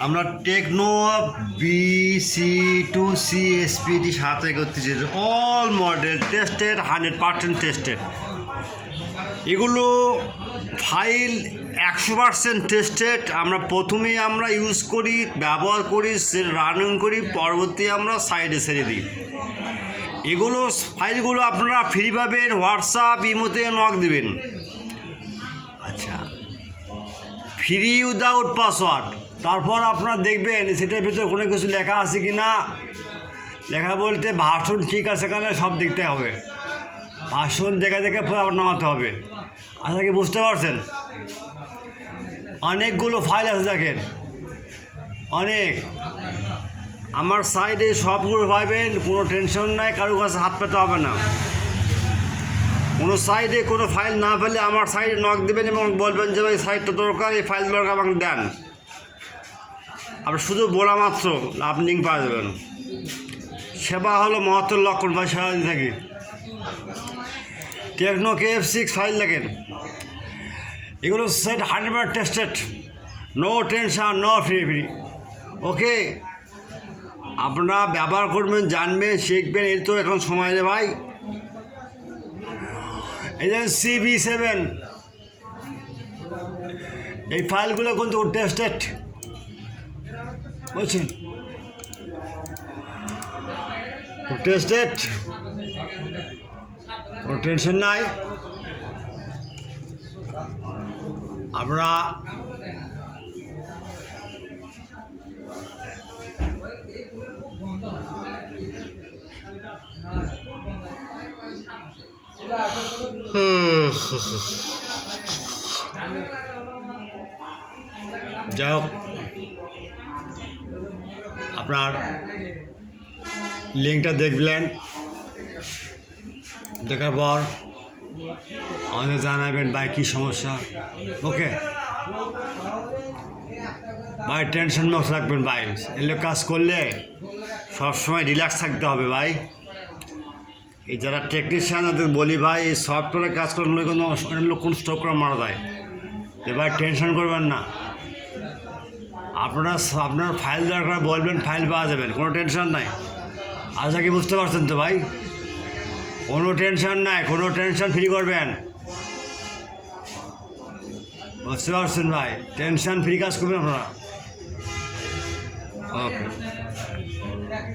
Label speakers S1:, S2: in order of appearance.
S1: আমরা Tecno BC2CSPD 731, all model tested, 100% tested. এগুলো file 100% tested. আমরা প্রথমেই ইউজ করি, ব্যবহার করি, রানিং করি, পরবর্তী আমরা সাইডে ছেড়ে দিই। এগুলো ফাইলগুলো আপনারা ফ্রি পাবেন, হোয়াটসঅ্যাপ ইমোতে নক দিবেন। আচ্ছা, ফ্রি উইদাউট পাসওয়ার্ড। তারপর আপনারা দেখবেন সেটার ভিতরে কোনো কিছু লেখা আছে কি না। লেখা বলতে ভাষণ ঠিক আছে কেন সব দেখতে হবে, ভাষণ দেখে দেখে পরে আবার নামাতে হবে। আচ্ছা, কি বুঝতে পারছেন? অনেকগুলো ফাইল আছে দেখেন, অনেক। আমার সাইডে সবগুলো পাবেন, কোনো টেনশন নাই, কারো কাছে হাত পেতে হবে না। কোনো সাইডে কোনো ফাইল না পেলে আমার সাইডে নক দেবেন এবং বলবেন যে ভাই সাইডটা দরকার, এই ফাইল দরকার, আমাকে দেন। আপনি শুধু বলা মাত্র আপনি লিঙ্ক পাওয়া যাবেন। সেবা হলো মহত্তর লক্ষণ, ভাই সারাদিন থাকি। টেকনো KF6 ফাইল দেখেন, এগুলো set 100% tested, no tension, no free. Okay, আপনারা ব্যবহার করবেন, জানবেন, শিখবেন। এই তো এখন সময় নেই ভাই। এই যে CB7, এই ফাইলগুলো কিন্তু টেস্টেড, বুঝছেন? টেস্টেড, কোনো টেনশন নাই। আমরা যাই হোক, আপনার লিঙ্কটা দেখলেন, দেখার পর আমাদের জানাবেন ভাই কী সমস্যা। ওকে ভাই, টেনশন মুক্ত রাখবেন ভাই। এগুলো কাজ করলে সবসময় রিল্যাক্স থাকতে হবে ভাই। এই যারা টেকনিশিয়ান তাদের বলি ভাই, এই সফটওয়্যারে কাজ করলে কোনো কোন স্টক করে মারা যায়। এবার টেনশন করবেন না, আপনার ফাইল দরকার বলবেন, ফাইল পাওয়া যাবেন, কোনো টেনশন নাই। আচ্ছা, কি বুঝতে পারছেন তো ভাই? কোনো টেনশন নাই, কোনো টেনশন ফ্রি করবেন, বুঝতে পারছেন ভাই? টেনশন ফ্রি কাজ করবেন আপনারা। ওকে।